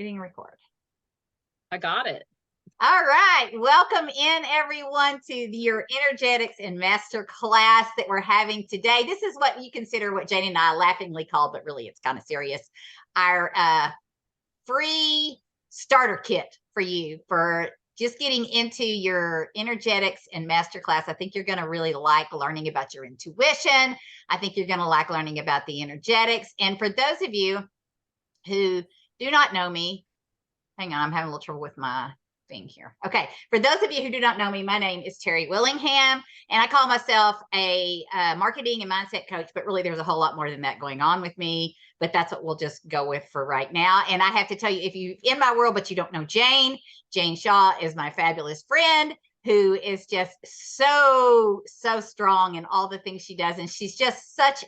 Hitting record. I got it. All right. Welcome in, everyone, to your energetics and master class that we're having today. This is what you consider what Jane and I laughingly call, but really it's kind of serious, our free starter kit for you for just getting into your energetics and masterclass. I think you're going to really like learning about your intuition. I think you're going to like learning about the energetics. And for those of you who do not know me, hang on, I'm having a little trouble with my thing here. Okay, for those of you who do not know me, my name is Terry Willingham, and I call myself a marketing and mindset coach, but really there's a whole lot more than that going on with me, but that's what we'll just go with for right now. And I have to tell you, if you in my world, but you don't know Jane Shaw is my fabulous friend who is just so strong in all the things she does. And she's just such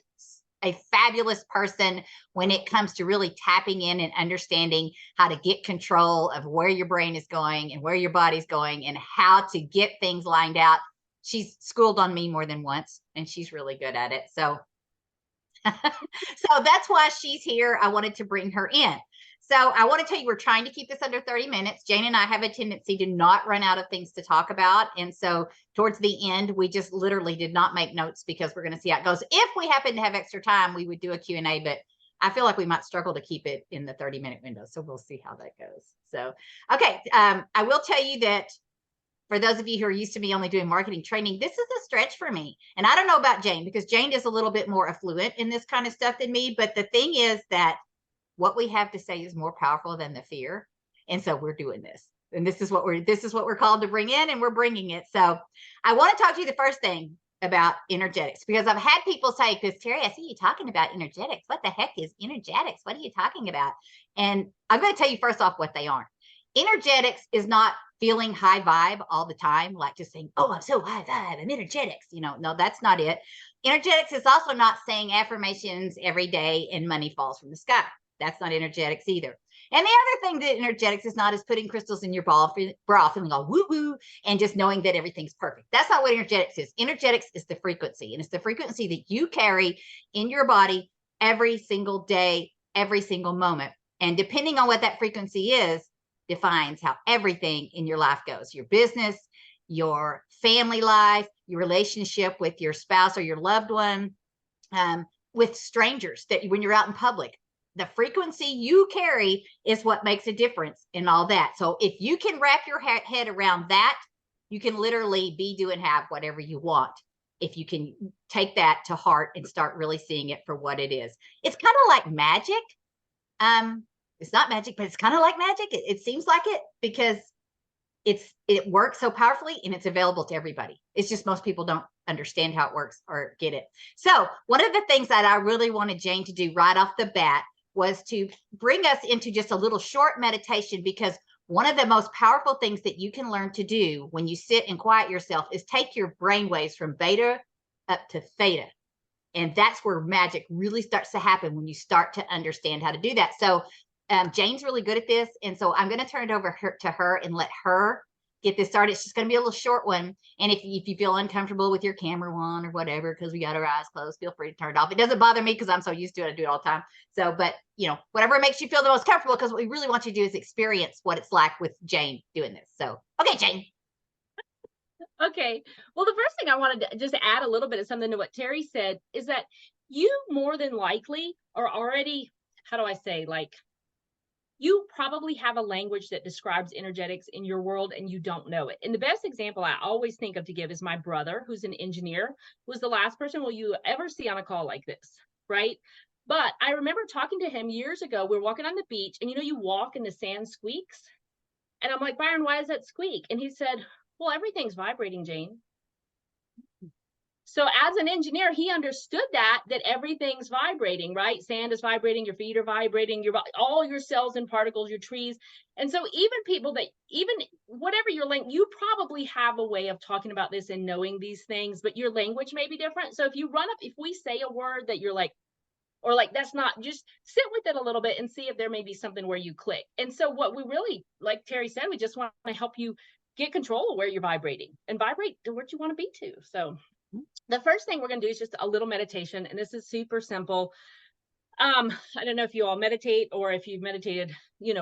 a fabulous person when it comes to really tapping in and understanding how to get control of where your brain is going and where your body's going and how to get things lined out. She's schooled on me more than once, and she's really good at it. So that's why she's here. I wanted to bring her in. So I want to tell you, we're trying to keep this under 30 minutes. Jane and I have a tendency to not run out of things to talk about. And so towards the end, we just literally did not make notes because we're going to see how it goes. If we happen to have extra time, we would do a Q&A, but I feel like we might struggle to keep it in the 30-minute window. So we'll see how that goes. So, okay. I will tell you that for those of you who are used to me only doing marketing training, this is a stretch for me. And I don't know about Jane, because Jane is a little bit more affluent in this kind of stuff than me. But the thing is that what we have to say is more powerful than the fear. And so we're doing this. And this is what we're called to bring in, and we're bringing it. So I want to talk to you the first thing about energetics, because I've had people say, because Terry, I see you talking about energetics. What the heck is energetics? What are you talking about? And I'm going to tell you first off what they aren't. Energetics is not feeling high vibe all the time, like just saying, oh, I'm so high vibe, I'm energetics. No, that's not it. Energetics is also not saying affirmations every day and money falls from the sky. That's not energetics either. And the other thing that energetics is not is putting crystals in your bra, feeling all woo woo, and just knowing that everything's perfect. That's not what energetics is. Energetics is the frequency, and it's the frequency that you carry in your body every single day, every single moment. And depending on what that frequency is, defines how everything in your life goes. Your business, your family life, your relationship with your spouse or your loved one, with strangers, that when you're out in public. The frequency you carry is what makes a difference in all that. So if you can wrap your head around that, you can literally be, do, and have whatever you want. If you can take that to heart and start really seeing it for what it is. It's kind of like magic. It's not magic, but it's kind of like magic. It seems like it because it works so powerfully and it's available to everybody. It's just most people don't understand how it works or get it. So one of the things that I really wanted Jane to do right off the bat was to bring us into just a little short meditation, because one of the most powerful things that you can learn to do when you sit and quiet yourself is take your brain waves from beta up to theta. And that's where magic really starts to happen, when you start to understand how to do that. So Jane's really good at this. And so I'm going to turn it over to her and let her get this started. It's just going to be a little short one. And if you feel uncomfortable with your camera on or whatever, because we got our eyes closed, feel free to turn it off. It doesn't bother me because I'm so used to it. I do it all the time. So, but whatever makes you feel the most comfortable, because what we really want you to do is experience what it's like with Jane doing this. So, okay, Jane. Okay. Well, the first thing I wanted to just add a little bit of something to what Terry said is that you more than likely are already, how do I say, like, you probably have a language that describes energetics in your world and you don't know it. And the best example I always think of to give is my brother, who's an engineer, who was the last person will you ever see on a call like this, right? But I remember talking to him years ago. We were walking on the beach, and you walk and the sand squeaks. And I'm like, Byron, why does that squeak? And he said, well, everything's vibrating, Jane. So as an engineer, he understood that everything's vibrating, right? Sand is vibrating, your feet are vibrating, all your cells and particles, your trees. And so even people that, even whatever your language, you probably have a way of talking about this and knowing these things, but your language may be different. So if we say a word that you're like, or like, that's not, just sit with it a little bit and see if there may be something where you click. And so what we really, like Terry said, we just want to help you get control of where you're vibrating and vibrate to what you want to be to. So the first thing we're going to do is just a little meditation, and this is super simple. I don't know if you all meditate or if you've meditated,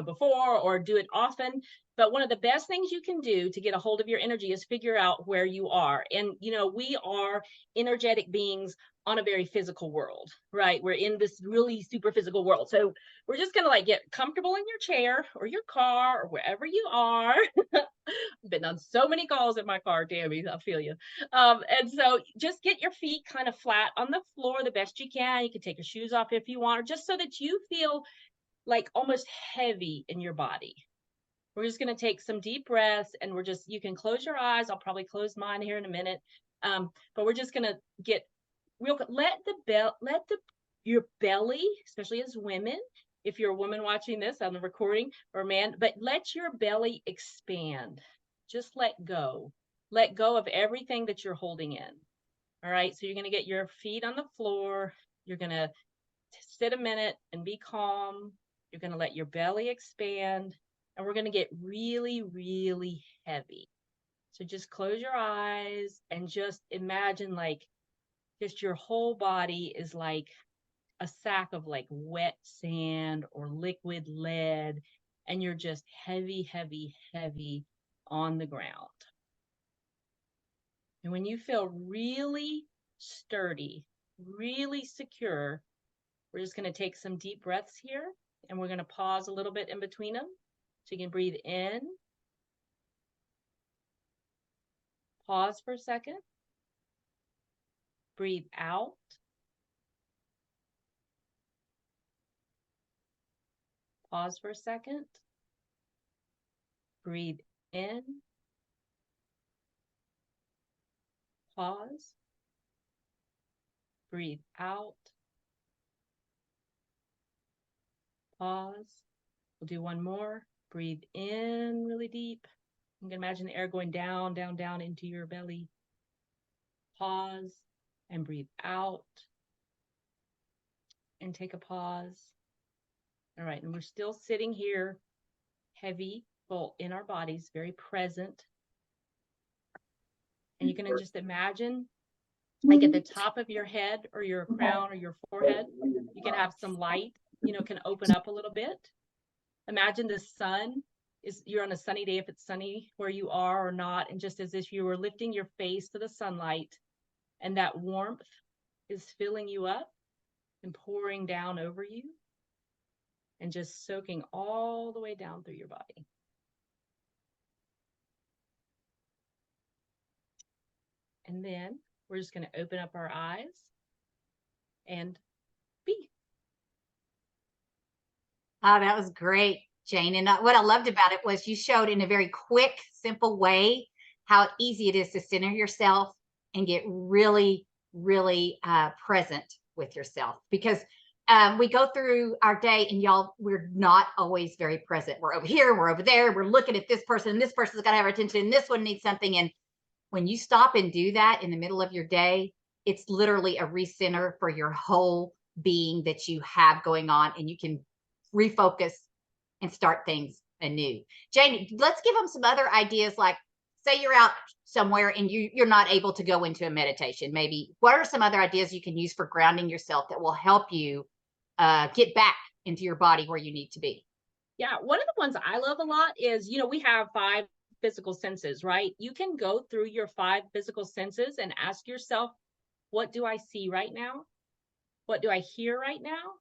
before or do it often, but one of the best things you can do to get a hold of your energy is figure out where you are. And, we are energetic beings on a very physical world, right? We're in this really super physical world. So we're just going to like get comfortable in your chair or your car or wherever you are. I've been on so many calls in my car, Tammy. I feel you. And so just get your feet kind of flat on the floor the best you can. You can take your shoes off if you want, or just so that you feel like almost heavy in your body. We're just going to take some deep breaths, and you can close your eyes. I'll probably close mine here in a minute. But we're just going to get real, let your belly, especially as women, if you're a woman watching this on the recording, or a man, but let your belly expand. Just let go of everything that you're holding in. All right. So you're going to get your feet on the floor. You're going to sit a minute and be calm. You're going to let your belly expand, and we're going to get really, really heavy. So just close your eyes and just imagine like just your whole body is like a sack of like wet sand or liquid lead, and you're just heavy, heavy, heavy on the ground. And when you feel really sturdy, really secure, we're just going to take some deep breaths here, and we're going to pause a little bit in between them. So you can breathe in, pause for a second, breathe out, pause for a second, breathe in, pause, breathe out, pause. We'll do one more. Breathe in really deep. You can imagine the air going down, down, down into your belly. Pause and breathe out. And take a pause. All right, and we're still sitting here, heavy, full in our bodies, very present. And you can just imagine, like at the top of your head or your crown or your forehead, you can have some light, can open up a little bit. Imagine the sun you're on a sunny day, if it's sunny where you are or not, and just as if you were lifting your face to the sunlight, and that warmth is filling you up and pouring down over you and just soaking all the way down through your body. And then we're just going to open up our eyes and be. Oh, that was great, Jane. And what I loved about it was you showed in a very quick, simple way how easy it is to center yourself and get really, really present with yourself. Because we go through our day, and y'all, we're not always very present. We're over here, we're over there, we're looking at this person, and this person's got to have our attention, and this one needs something. And when you stop and do that in the middle of your day, it's literally a recenter for your whole being that you have going on, and you can refocus and start things anew. Jane, let's give them some other ideas. Like, say you're out somewhere and you're not able to go into a meditation. Maybe what are some other ideas you can use for grounding yourself that will help you get back into your body where you need to be? Yeah, one of the ones I love a lot is, we have 5 physical senses, right? You can go through your 5 physical senses and ask yourself, what do I see right now? What do I hear right now?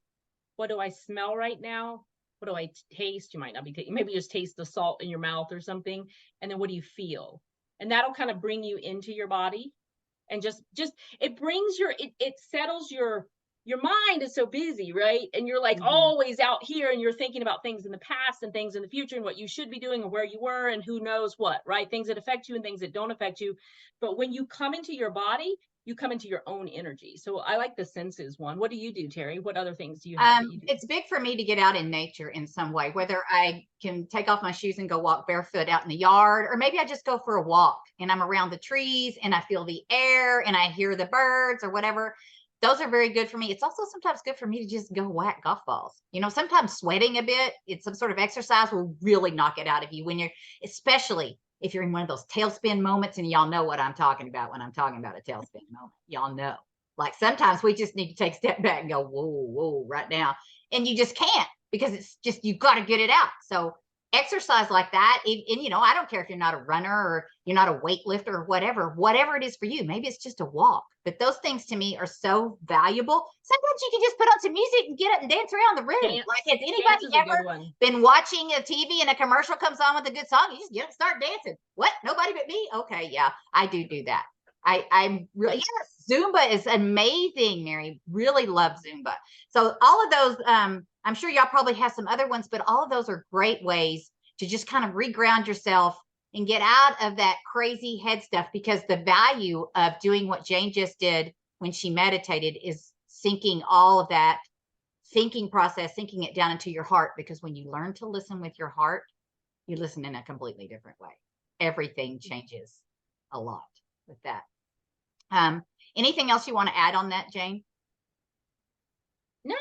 What do I smell right now? What do I taste? You might not be tasting, maybe just taste the salt in your mouth or something. And then what do you feel? And that'll kind of bring you into your body, and just it brings it settles your mind is so busy, right? And you're like always out here, and you're thinking about things in the past and things in the future and what you should be doing and where you were and who knows what, right? Things that affect you and things that don't affect you. But when you come into your body, you come into your own energy. So I like the senses one. What do you do, Terry? What other things do you have that you do? It's big for me to get out in nature in some way, whether I can take off my shoes and go walk barefoot out in the yard, or maybe I just go for a walk and I'm around the trees and I feel the air and I hear the birds or whatever. Those are very good for me. It's also sometimes good for me to just go whack golf balls. Sometimes sweating a bit, it's some sort of exercise will really knock it out of you when especially if you're in one of those tailspin moments, and y'all know what I'm talking about when I'm talking about a tailspin moment. Y'all know Like sometimes we just need to take a step back and go, whoa, whoa, right now. And you just can't, because it's just, you've got to get it out. So exercise like that. And, you know, I don't care if you're not a runner or you're not a weightlifter or whatever it is for you. Maybe it's just a walk, but those things to me are so valuable. Sometimes you can just put on some music and get up and dance around the room. Dance, Like, has dance anybody is a good ever one. been watching a TV and a commercial comes on with a good song? You just get up and start dancing. What? Nobody but me? Okay. Yeah, I do that. I'm really, yes, Zumba is amazing, Mary. Really love Zumba. So all of those, I'm sure y'all probably have some other ones, but all of those are great ways to just kind of reground yourself and get out of that crazy head stuff, because the value of doing what Jane just did when she meditated is sinking all of that thinking process, sinking it down into your heart. Because when you learn to listen with your heart, you listen in a completely different way. Everything changes a lot with that. Anything else you want to add on that, Jane? No,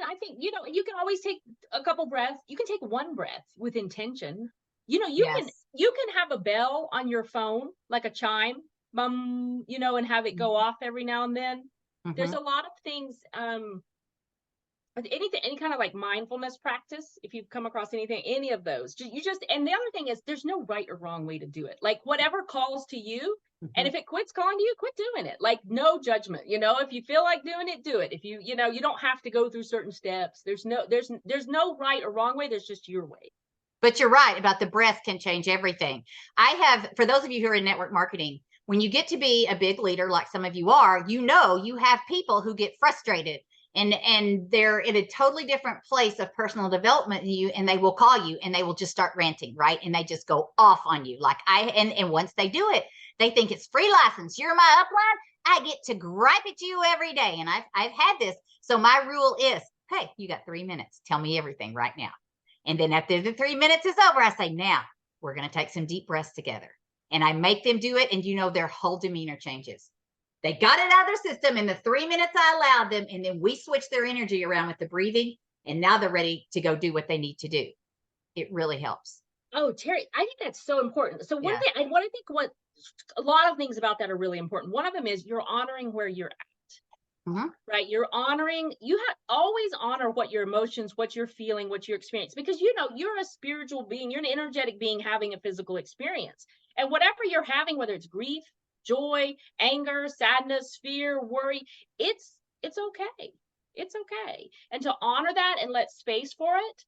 I think, you know, you can always take a couple breaths. You can take one breath with intention. You know, you can have a bell on your phone, like a chime, you know, and have it go off every now and then. There's a lot of things, any kind of like mindfulness practice, if you've come across any of those, and the other thing is, there's no right or wrong way to do it. Like, whatever calls to you, and if it quits calling to you, quit doing it. Like, no judgment, you know. If you feel like doing it, do it. If you know, you don't have to go through certain steps. There's no right or wrong way. There's just your way. But you're right about the breath can change everything. I have, for those of you who are in network marketing, when you get to be a big leader, like some of you are, you know, you have people who get frustrated and they're in a totally different place of personal development than you, and they will call you and they will just start ranting, right? And they just go off on you. Like and once they do it, they think it's free license. You're my upline. I get to gripe at you every day. And I've had this. So my rule is, hey, you got 3 minutes. Tell me everything right now. And then after the 3 minutes is over, I say, now we're going to take some deep breaths together. And I make them do it. And you know, their whole demeanor changes. They got it out of their system in the 3 minutes I allowed them. And then we switch their energy around with the breathing. And now they're ready to go do what they need to do. It really helps. Oh, Terry, I think that's so important. So one thing, what a lot of things about that are really important. One of them is you're honoring where you're at. Right? You're honoring, you have always honor what your emotions, what you're feeling, what you're experiencing, because you know, you're a spiritual being, you're an energetic being having a physical experience. And whatever you're having, whether it's grief, joy, anger, sadness, fear, worry, it's okay. It's okay. And to honor that and let space for it.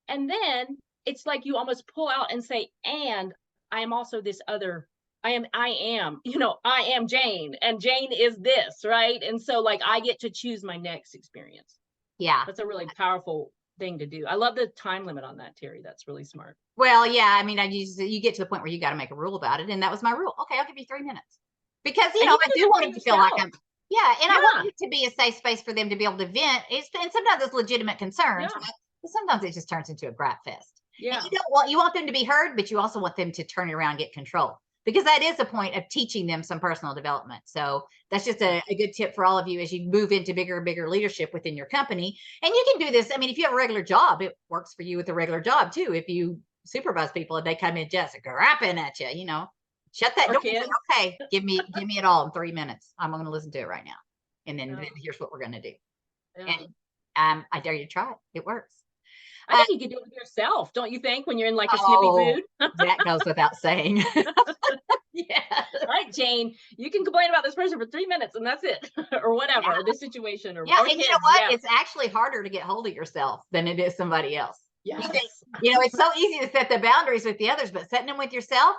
And then it's like you almost pull out and say, and I am also this other, I am, you know, I am Jane, and Jane is this, right? And so, like, I get to choose my next experience. Yeah. That's a really powerful thing to do. I love the time limit on that, Terry. That's really smart. Well, yeah, I mean, you get to the point where you got to make a rule about it. And that was my rule. Okay, I'll give you 3 minutes. Because, you know, I do want them to feel like I'm, I want it to be a safe space for them to be able to vent. And sometimes it's legitimate concerns, but sometimes it just turns into a gripe fest. Yeah. And you want them to be heard, but you also want them to turn it around and get control, because that is the point of teaching them some personal development. So that's just a good tip for all of you as you move into bigger and bigger leadership within your company. And you can do this. I mean, if you have a regular job, it works for you with a regular job too. If you supervise people and they come in just grapping at you, you know, shut that door. Say, okay, give me it all in 3 minutes. I'm going to listen to it right now. And then here's what we're going to do. And I dare you to try it. It works. I think you can do it with yourself, don't you think, when you're in like a snippy mood? That goes without saying. Yeah. All right, Jane, you can complain about this person for 3 minutes and that's it, or whatever, or this situation, or and kids, you know what? It's actually harder to get hold of yourself than it is somebody else. Yes. You know, it's so easy to set the boundaries with the others, but setting them with yourself,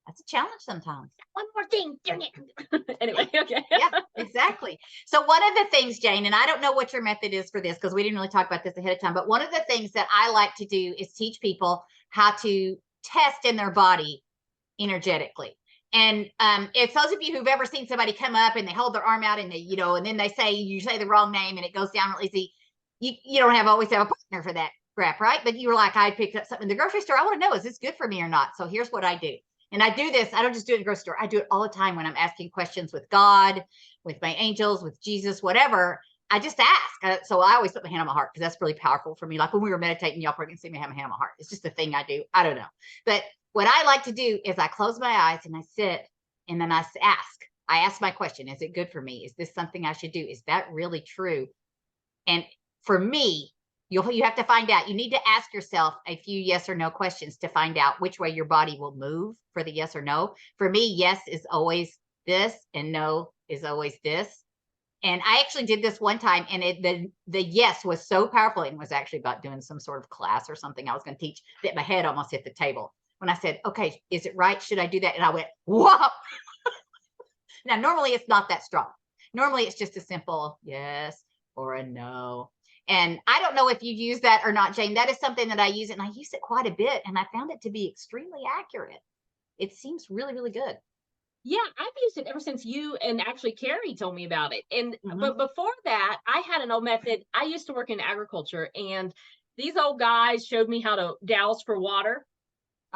that's a challenge sometimes. One more thing. Anyway, okay. Yeah, exactly. So one of the things, Jane, and I don't know what your method is for this because we didn't really talk about this ahead of time, but one of the things that I like to do is teach people how to test in their body energetically. And it's those of you who've ever seen somebody come up and they hold their arm out and they, you know, and then you say the wrong name and it goes down real easy. You don't always have a partner for that crap, right? But you were like, I picked up something in the grocery store. I want to know, is this good for me or not? So here's what I do. And I do this. I don't just do it in the grocery store. I do it all the time when I'm asking questions with God, with my angels, with Jesus, whatever. I just ask. So I always put my hand on my heart because that's really powerful for me. Like when we were meditating, y'all probably can see me have my hand on my heart. It's just a thing I do. I don't know. But what I like to do is I close my eyes and I sit and then I ask, I ask my question, is it good for me? Is this something I should do? Is that really true? And for me, you have to find out. You need to ask yourself a few yes or no questions to find out which way your body will move for the yes or no. For me, yes is always this, and no is always this. And I actually did this one time, and the yes was so powerful, and was actually about doing some sort of class or something I was going to teach, that my head almost hit the table when I said, "Okay, is it right? Should I do that?" And I went, "Whoa!" Now, normally it's not that strong. Normally it's just a simple yes or a no. And I don't know if you use that or not, Jane. That is something that I use, and I use it quite a bit, and I found it to be extremely accurate. It seems really, really good. Yeah, I've used it ever since you and actually Carrie told me about it. And Mm-hmm. but before that, I had an old method. I used to work in agriculture, and these old guys showed me how to douse for water.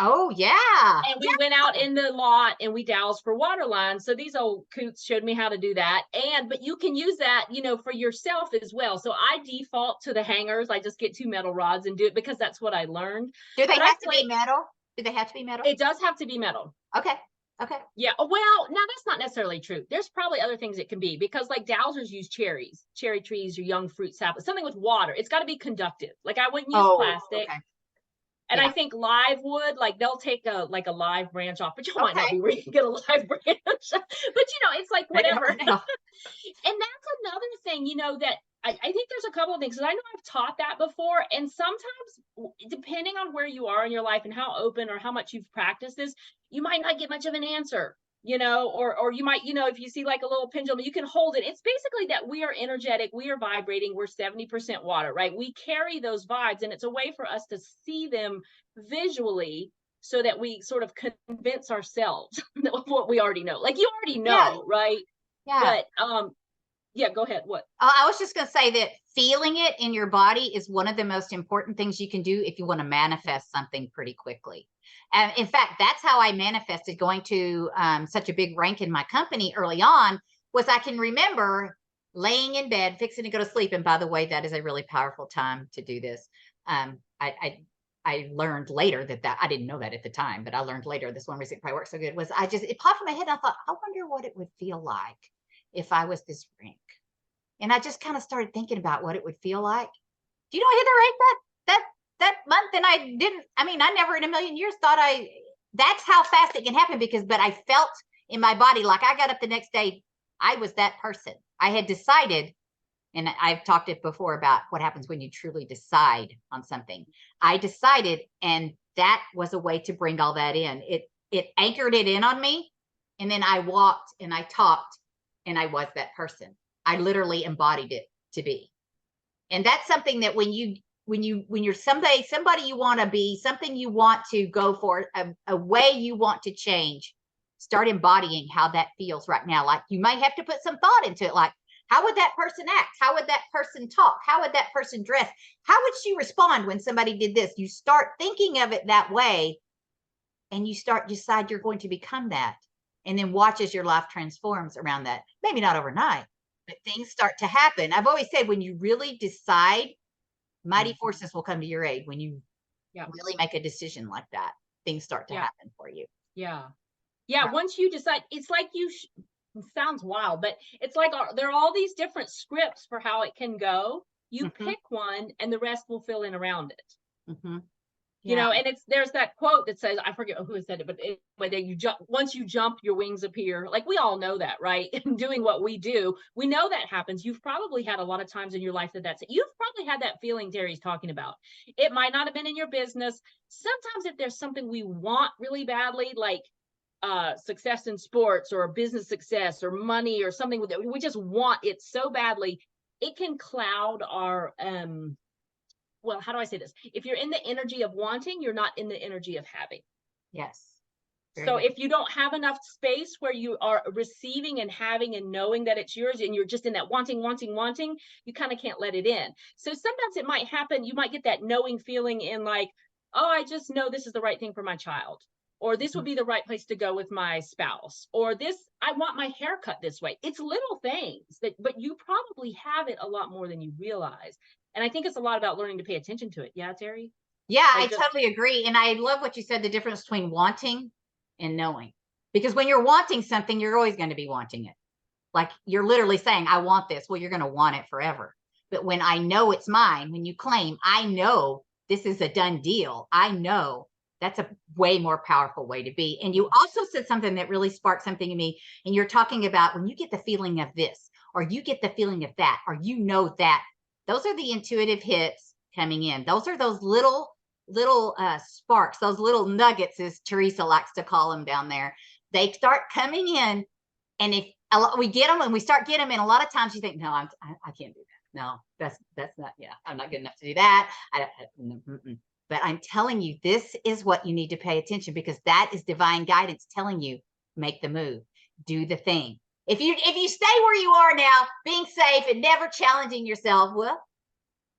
Oh, yeah. And we went out in the lot and we doused for water lines. So these old coots showed me how to do that. And but you can use that, for yourself as well. So I default to the hangers. I just get 2 metal rods and do it because that's what I learned. Do they But I have to feel be like metal? Do they have to be metal? it does have to be metal. Okay. Okay. Yeah. Well, now that's not necessarily true. There's probably other things it can be because like dowsers use cherry trees or young fruit saplings, something with water. It's got to be conductive. Like I wouldn't use Oh, plastic. okay. And I Yeah. think live wood, like they'll take a live branch off, but you might not Okay. be where you can get a live branch. But it's like I whatever. never And know. that's another thing, that I think there's a couple of things because I know I've taught that before. And sometimes, depending on where you are in your life and how open or how much you've practiced this, you might not get much of an answer. Or you might, if you see like a little pendulum, you can hold it. It's basically that we are energetic, we are vibrating, we're 70% water, right? We carry those vibes, and it's a way for us to see them visually so that we sort of convince ourselves of what we already know. Like you already Yeah. know, right? Yeah. But yeah, go ahead. What? I was just going to say that feeling it in your body is one of the most important things you can do if you want to manifest something pretty quickly. And in fact, that's how I manifested going to such a big rank in my company early on. Was I can remember laying in bed, fixing to go to sleep. And by the way, that is a really powerful time to do this. Um, I, I I learned later that I didn't know that at the time, but I learned later. This one reason it probably worked so good was it popped in my head. And I thought, I wonder what it would feel like if I was this rank. And I just kind of started thinking about what it would feel like. Do you know I hit the rank that month? And I never in a million years thought that's how fast it can happen but I felt in my body, like I got up the next day, I was that person. I had decided, and I've talked it before about what happens when you truly decide on something. I decided, and that was a way to bring all that in. It anchored it in on me, and then I walked and I talked, and I was that person. I literally embodied it to be. And that's something that when you're somebody you want to be, something you want to go for, a way you want to change, start embodying how that feels right now. Like you might have to put some thought into it, like how would that person act? How would that person talk? How would that person dress? How would she respond when somebody did this? You start thinking of it that way, and you decide you're going to become that, and then watch as your life transforms around that. Maybe not overnight, but things start to happen. I've always said, when you really decide, mighty forces will come to your aid. When you Yeah. really make a decision like that, things start to happen for you. Yeah. Yeah. Once you decide, it's like it sounds wild, but it's like there are all these different scripts for how it can go. You pick one and the rest will fill in around it. Mm-hmm. And there's that quote that says, I forget who said it, but you jump, once you jump, your wings appear. Like we all know that, right? In doing what we do, we know that happens. You've probably had a lot of times in your life you've probably had that feeling Terry's talking about. It might not have been in your business. Sometimes if there's something we want really badly, like success in sports or business success or money or something that we just want it so badly, it can cloud our well, how do I say this? If you're in the energy of wanting, you're not in the energy of having. Yes. So if you don't have enough space where you are receiving and having and knowing that it's yours, and you're just in that wanting, you kind of can't let it in. So sometimes it might happen. You might get that knowing feeling in like, oh, I just know this is the right thing for my child, or this would be the right place to go with my spouse, or this, I want my hair cut this way. It's little things but you probably have it a lot more than you realize. And I think it's a lot about learning to pay attention to it. Yeah, Terry? Yeah, I totally agree. And I love what you said, the difference between wanting and knowing. Because when you're wanting something, you're always going to be wanting it. Like you're literally saying, I want this. Well, you're going to want it forever. But when I know it's mine, when you claim, I know this is a done deal, I know, that's a way more powerful way to be. And you also said something that really sparked something in me. And you're talking about when you get the feeling of this, or you get the feeling of that, or you know that, those are the intuitive hits coming in. Those are those little sparks, those little nuggets, as Teresa likes to call them down there. They start coming in, and if we get them and we start getting them, and a lot of times you think, no, I can't do that. No, that's not. Yeah, I'm not good enough to do that. But I'm telling you, this is what you need to pay attention, because that is divine guidance telling you, make the move, do the thing. If you stay where you are now, being safe and never challenging yourself, well,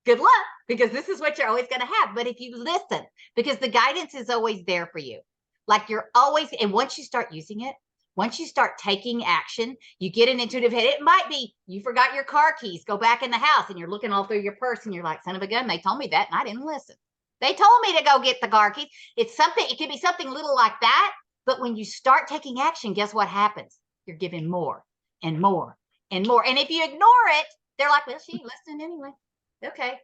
good luck, because this is what you're always going to have. But if you listen, because the guidance is always there for you, like you're always, and once you start using it, once you start taking action, you get an intuitive hit. It might be you forgot your car keys, go back in the house, and you're looking all through your purse, and you're like, son of a gun, they told me that, and I didn't listen. They told me to go get the car keys. It's something, it could be something little like that. But when you start taking action, guess what happens? You're giving more and more and more. And if you ignore it, they're like, well, she ain't listening anyway. Okay.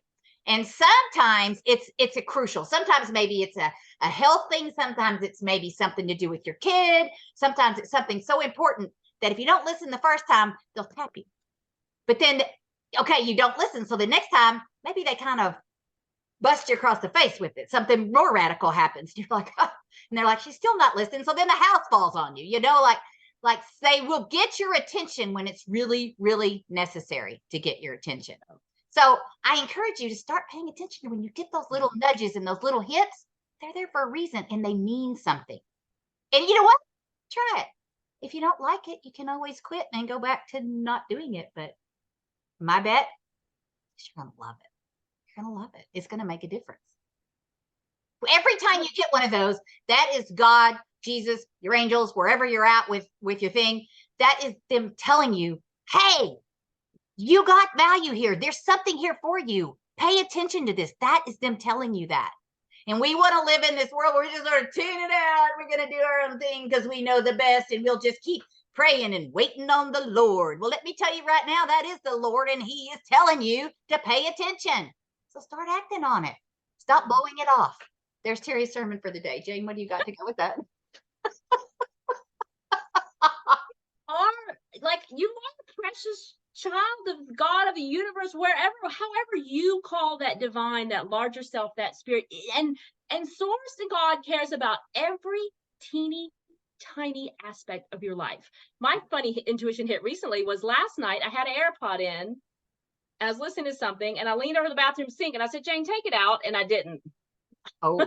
And sometimes it's a crucial. Sometimes maybe it's a health thing. Sometimes it's maybe something to do with your kid. Sometimes it's something so important that if you don't listen the first time, they'll tap you. But then, okay, you don't listen. So the next time, maybe they kind of bust you across the face with it. Something more radical happens. You're like, oh. And they're like, she's still not listening. So then the house falls on you, like they will get your attention when it's really, really necessary to get your attention. So I encourage you to start paying attention when you get those little nudges and those little hits. They're there for a reason, and they mean something. And you know what? Try it. If you don't like it, you can always quit and go back to not doing it. But my bet is you're going to love it. You're going to love it. It's going to make a difference. Every time you get one of those, that is God, Jesus, your angels, wherever you're at with your thing, that is them telling you, hey, you got value here. There's something here for you. Pay attention to this. That is them telling you that. And we want to live in this world where we're just sort of tune it out. We're going to do our own thing because we know the best, and we'll just keep praying and waiting on the Lord. Well, let me tell you right now, that is the Lord, and he is telling you to pay attention. So start acting on it. Stop blowing it off. There's Terry's sermon for the day. Jane, what do you got to go with that? Like, you are the precious child of God, of the universe, wherever, however you call that divine, that larger self, that spirit, and source to God cares about every teeny tiny aspect of your life. My funny intuition hit recently was last night. I had an AirPod in, I was listening to something, and I leaned over the bathroom sink and I said, Jane, take it out, and I didn't. Oh,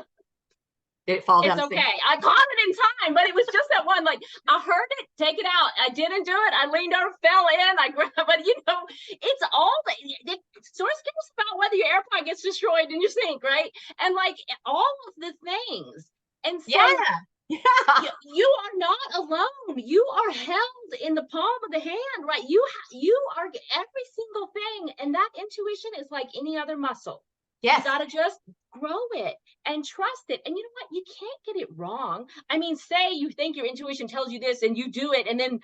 did it fall down? It's okay. I caught it in time, but it was just that one. Like, I heard it, take it out. I didn't do it. I leaned over, fell in. I grabbed, but it's all the source cares about whether your AirPod gets destroyed in your sink, right? And like all of the things. And so you are not alone. You are held in the palm of the hand, right? You are every single thing, and that intuition is like any other muscle. Yes. You got to just grow it and trust it. And you know what? You can't get it wrong. I mean, say you think your intuition tells you this and you do it, and then,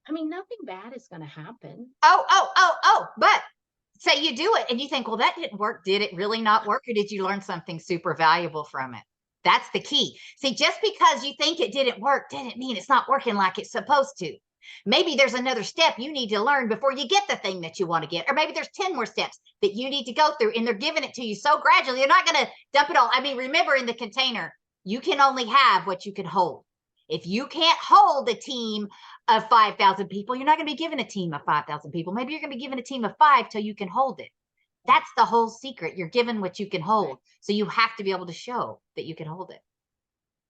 I mean, nothing bad is going to happen. But say you do it and you think, well, that didn't work. Did it really not work? Or did you learn something super valuable from it? That's the key. See, just because you think it didn't work didn't mean it's not working like it's supposed to. Maybe there's another step you need to learn before you get the thing that you want to get. Or maybe there's 10 more steps that you need to go through, and they're giving it to you so gradually. They're not going to dump it all. I mean, remember, in the container, you can only have what you can hold. If you can't hold a team of 5,000 people, you're not going to be given a team of 5,000 people. Maybe you're going to be given a team of 5 till you can hold it. That's the whole secret. You're given what you can hold. So you have to be able to show that you can hold it.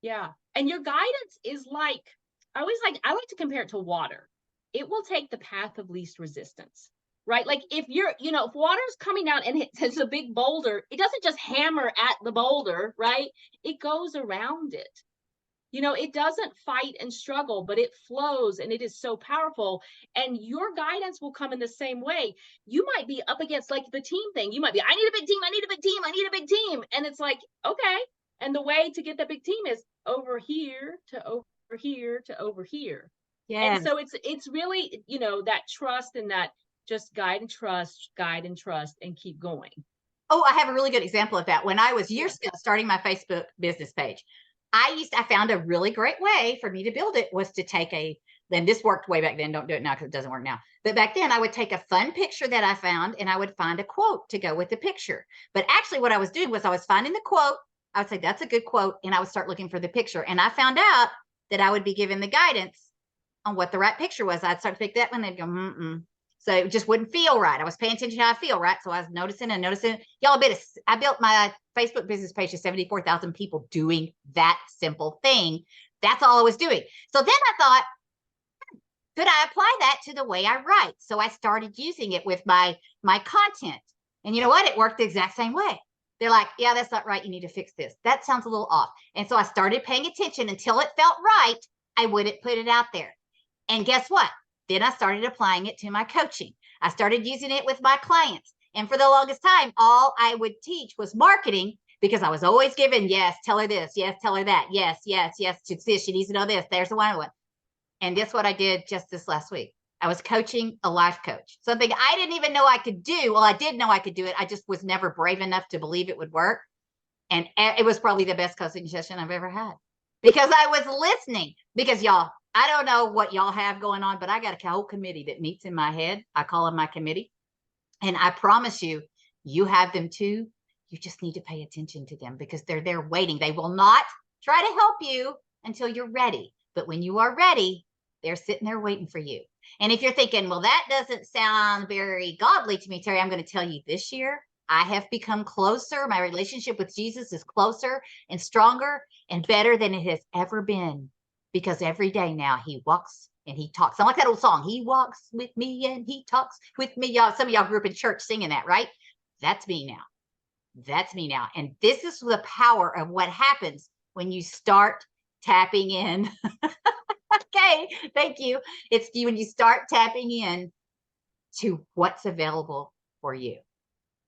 Yeah. And your guidance is like, I like to compare it to water. It will take the path of least resistance, right? Like if if water's coming out and it's a big boulder, it doesn't just hammer at the boulder, right? It goes around it. It doesn't fight and struggle, but it flows, and it is so powerful. And your guidance will come in the same way. You might be up against like the team thing. You might be, I need a big team. I need a big team. I need a big team. And it's like, okay. And the way to get the big team is over here to over here to over here. And Yes. so it's really, that trust and that just guide and trust and keep going. Oh, I have a really good example of that. When I was Yeah. years ago starting my Facebook business page, I found a really great way for me to build it was to take then this worked way back then. Don't do it now because it doesn't work now. But back then I would take a fun picture that I found and I would find a quote to go with the picture. But actually what I was doing was I was finding the quote. I would say, that's a good quote. And I would start looking for the picture. And I found out that I would be given the guidance on what the right picture was. I'd start to pick that one. They'd go, mm-mm. So it just wouldn't feel right. I was paying attention to how I feel, right? So I was noticing. Y'all, I built my Facebook business page to 74,000 people doing that simple thing. That's all I was doing. So then I thought, could I apply that to the way I write? So I started using it with my content. And you know what? It worked the exact same way. They're like, yeah, that's not right. You need to fix this. That sounds a little off. And so I started paying attention until it felt right. I wouldn't put it out there. And guess what? Then I started applying it to my coaching. I started using it with my clients. And for the longest time, all I would teach was marketing because I was always given, yes, tell her this. Yes, tell her that. Yes, yes, yes. It's this. She needs to know this. There's the one. And guess what I did just this last week? I was coaching a life coach, something I didn't even know I could do. Well, I did know I could do it. I just was never brave enough to believe it would work. And it was probably the best coaching session I've ever had because I was listening. Because y'all, I don't know what y'all have going on, but I got a whole committee that meets in my head. I call them my committee. And I promise you, you have them too. You just need to pay attention to them because they're there waiting. They will not try to help you until you're ready. But when you are ready, they're sitting there waiting for you. And if you're thinking, well, that doesn't sound very godly to me, Terry, I'm going to tell you this year, I have become closer. My relationship with Jesus is closer and stronger and better than it has ever been because every day now he walks and he talks. I like that old song. He walks with me and he talks with me. Y'all, some of y'all grew up in church singing that, right? That's me now. That's me now. And this is the power of what happens when you start tapping in. Okay, thank you. It's when you start tapping in to what's available for you.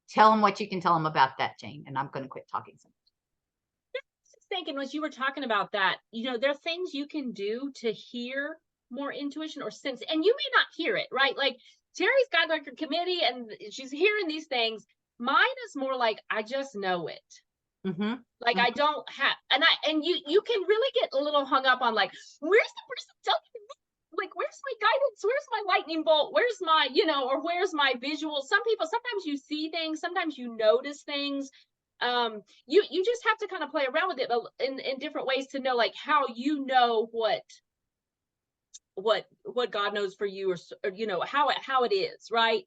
Tell them what you can tell them about that, Jane. And I'm going to quit talking so much. Just thinking as you were talking about that, there are things you can do to hear more intuition or sense, and you may not hear it, right? Like Terry's got like a committee and she's hearing these things. Mine is more like, I just know it. Mm-hmm. Like I don't have, and you can really get a little hung up on like, where's the person telling me? Like, where's my guidance? Where's my lightning bolt? Where's my, or where's my visual? Sometimes you see things, sometimes you notice things. You just have to kind of play around with it in different ways to know like how what God knows for you, or how it is, right?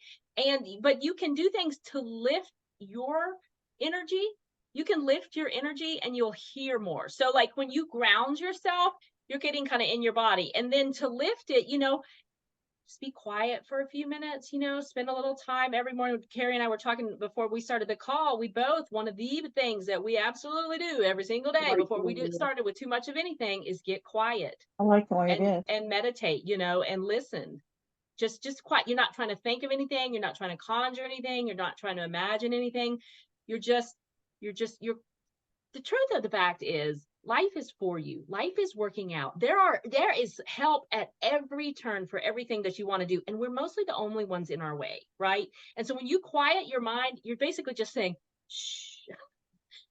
But you can do things to lift your energy. You can lift your energy and you'll hear more. So like when you ground yourself, you're getting kind of in your body. And then to lift it, just be quiet for a few minutes, spend a little time every morning. Carrie and I were talking before we started the call. One of the things that we absolutely do every single day before we get started with too much of anything is get quiet. I like the way it is. And meditate, and listen. Just quiet. You're not trying to think of anything. You're not trying to conjure anything. You're not trying to imagine anything. You're the truth of the fact is life is for you. Life is working out. There is help at every turn for everything that you want to do. And we're mostly the only ones in our way, right? And so when you quiet your mind, you're basically just saying, shh,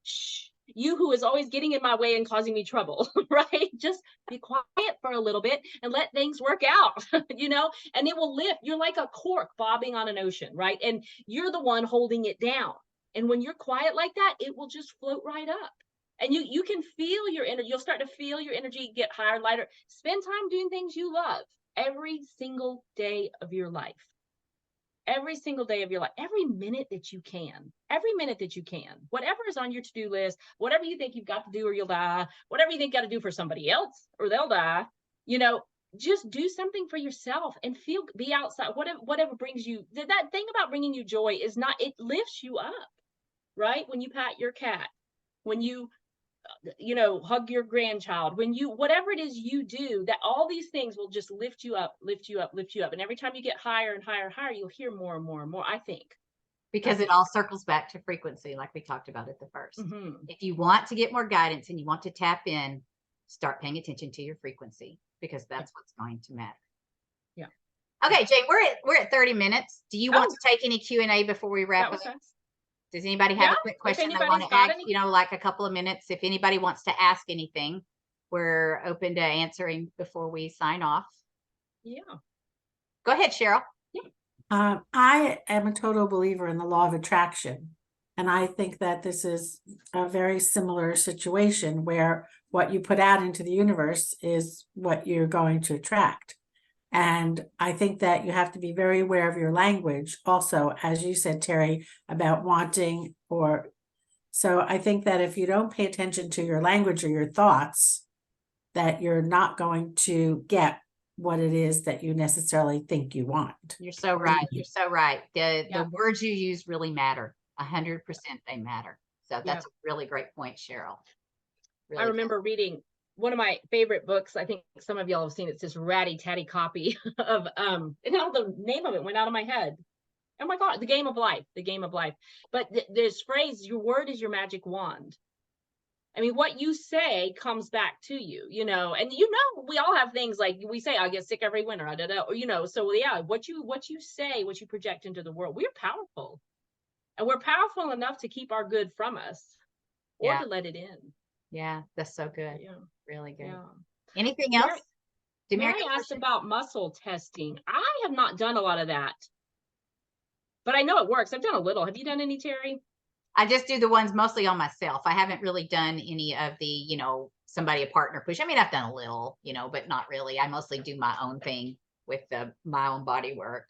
shh, you who is always getting in my way and causing me trouble, right? Just be quiet for a little bit and let things work out, and it will lift. You're like a cork bobbing on an ocean, right? And you're the one holding it down. And when you're quiet like that, it will just float right up. And you can feel your energy. You'll start to feel your energy get higher, lighter. Spend time doing things you love every single day of your life. Every single day of your life, every minute that you can, whatever is on your to-do list, whatever you think you've got to do or you'll die, whatever you think you got to do for somebody else or they'll die, just do something for yourself and be outside. Whatever brings you, that thing about bringing you joy is not, it lifts you up, right? When you pat your cat, when you hug your grandchild, whatever it is you do, that all these things will just lift you up. And every time you get higher and higher and higher, you'll hear more and more and more, I think. Because it all circles back to frequency, like we talked about at the first. Mm-hmm. If you want to get more guidance and you want to tap in, start paying attention to your frequency, because that's what's going to matter. Yeah. Okay, Jane, we're at 30 minutes. Do you want Oh. to take any Q&A before we wrap up? Fast. Does anybody have Yeah, a quick if question they anybody's want to got ask? any- You know, like a couple of minutes. If anybody wants to ask anything, we're open to answering before we sign off. Yeah. Go ahead, Cheryl. I am a total believer in the law of attraction. And I think that this is a very similar situation where what you put out into the universe is what you're going to attract. And I think that you have to be very aware of your language also, as you said, Terry, about wanting or. So I think that if you don't pay attention to your language or your thoughts, that you're not going to get what it is that you necessarily think you want. You're so right. You're so right. The Yeah. words you use really matter. 100% they matter. So Yeah. that's a really great point, Cheryl. Really I remember reading one of my favorite books. I think some of y'all have seen it. It's this ratty tatty copy of and now the name of it went out of my head. Oh my God, The Game of Life, The Game of Life. But this phrase, your word is your magic wand. I mean, what you say comes back to you, you know, and you know, we all have things like we say, I get sick every winter, or, you know, so yeah, what you say, what you project into the world, we're powerful, and we're powerful enough to keep our good from us or to let it in. Yeah, that's so good. Yeah. Really good. Yeah. Anything else? Mary asked about muscle testing. I have not done a lot of that, but I know it works. I've done a little. Have you done any, Terry? I just do the ones mostly on myself. I haven't really done any of the, you know, somebody a partner push. I mean, I've done a little, you know, but not really. I mostly do my own thing with my own body work.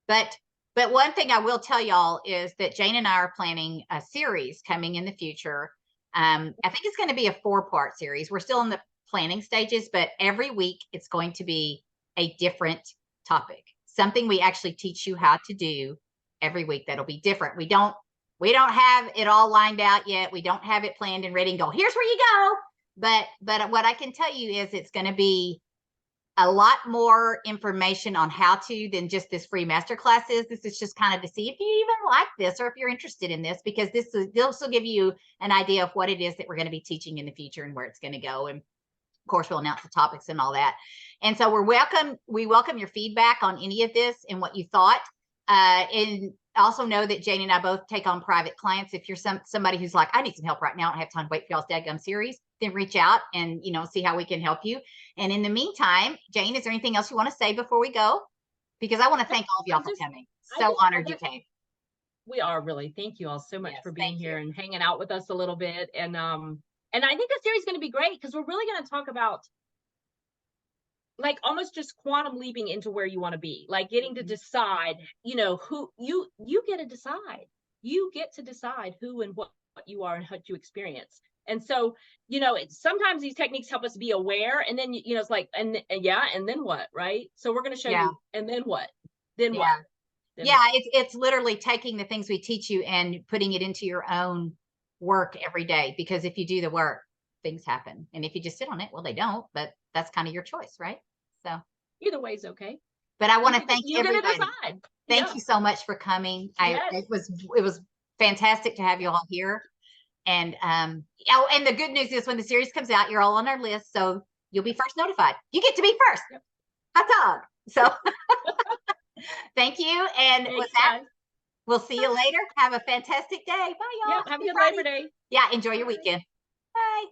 But one thing I will tell y'all is that Jane and I are planning a series coming in the future. I think it's going to be a 4-part series. We're still in the planning stages, but every week it's going to be a different topic, something we actually teach you how to do every week. That'll be different. We don't have it all lined out yet. We don't have it planned and ready and go, here's where you go. But what I can tell you is it's going to be a lot more information on how to than just this free masterclass is. This is just kind of to see if you even like this or if you're interested in this, because this will give you an idea of what it is that we're going to be teaching in the future and where it's going to go. And of course, we'll announce the topics and all that. And so we welcome your feedback on any of this and what you thought. And also know that Jane and I both take on private clients. If you're somebody who's like, I need some help right now, I don't have time to wait for y'all's dadgum series, then reach out and, you know, see how we can help you. And in the meantime, Jane, is there anything else you want to say before we go? Because I want to thank all of y'all for coming. So honored you came. We are really. Thank you all so much for being here and hanging out with us a little bit. And I think the series is going to be great because we're really going to talk about like almost just quantum leaping into where you want to be, like getting to decide, you know, who you get to decide. You get to decide who and what you are and what you experience. And so, you know, sometimes these techniques help us be aware, and then, you know, it's like, and then what, right? So we're going to show you, and then what? Then what? Then what? It's literally taking the things we teach you and putting it into your own work every day, because if you do the work, things happen. And if you just sit on it, well, they don't, but that's kind of your choice, right? So either way is okay. But I want to thank everybody. Thank you so much for coming. It was fantastic to have you all here. And and the good news is when the series comes out, you're all on our list, so you'll be first notified. You get to be first. Yep. Hot dog. So thank you. And with that, we'll see you later. Have a fantastic day. Bye, y'all. Yeah, have a good Labor Day. Yeah, enjoy your weekend. Bye.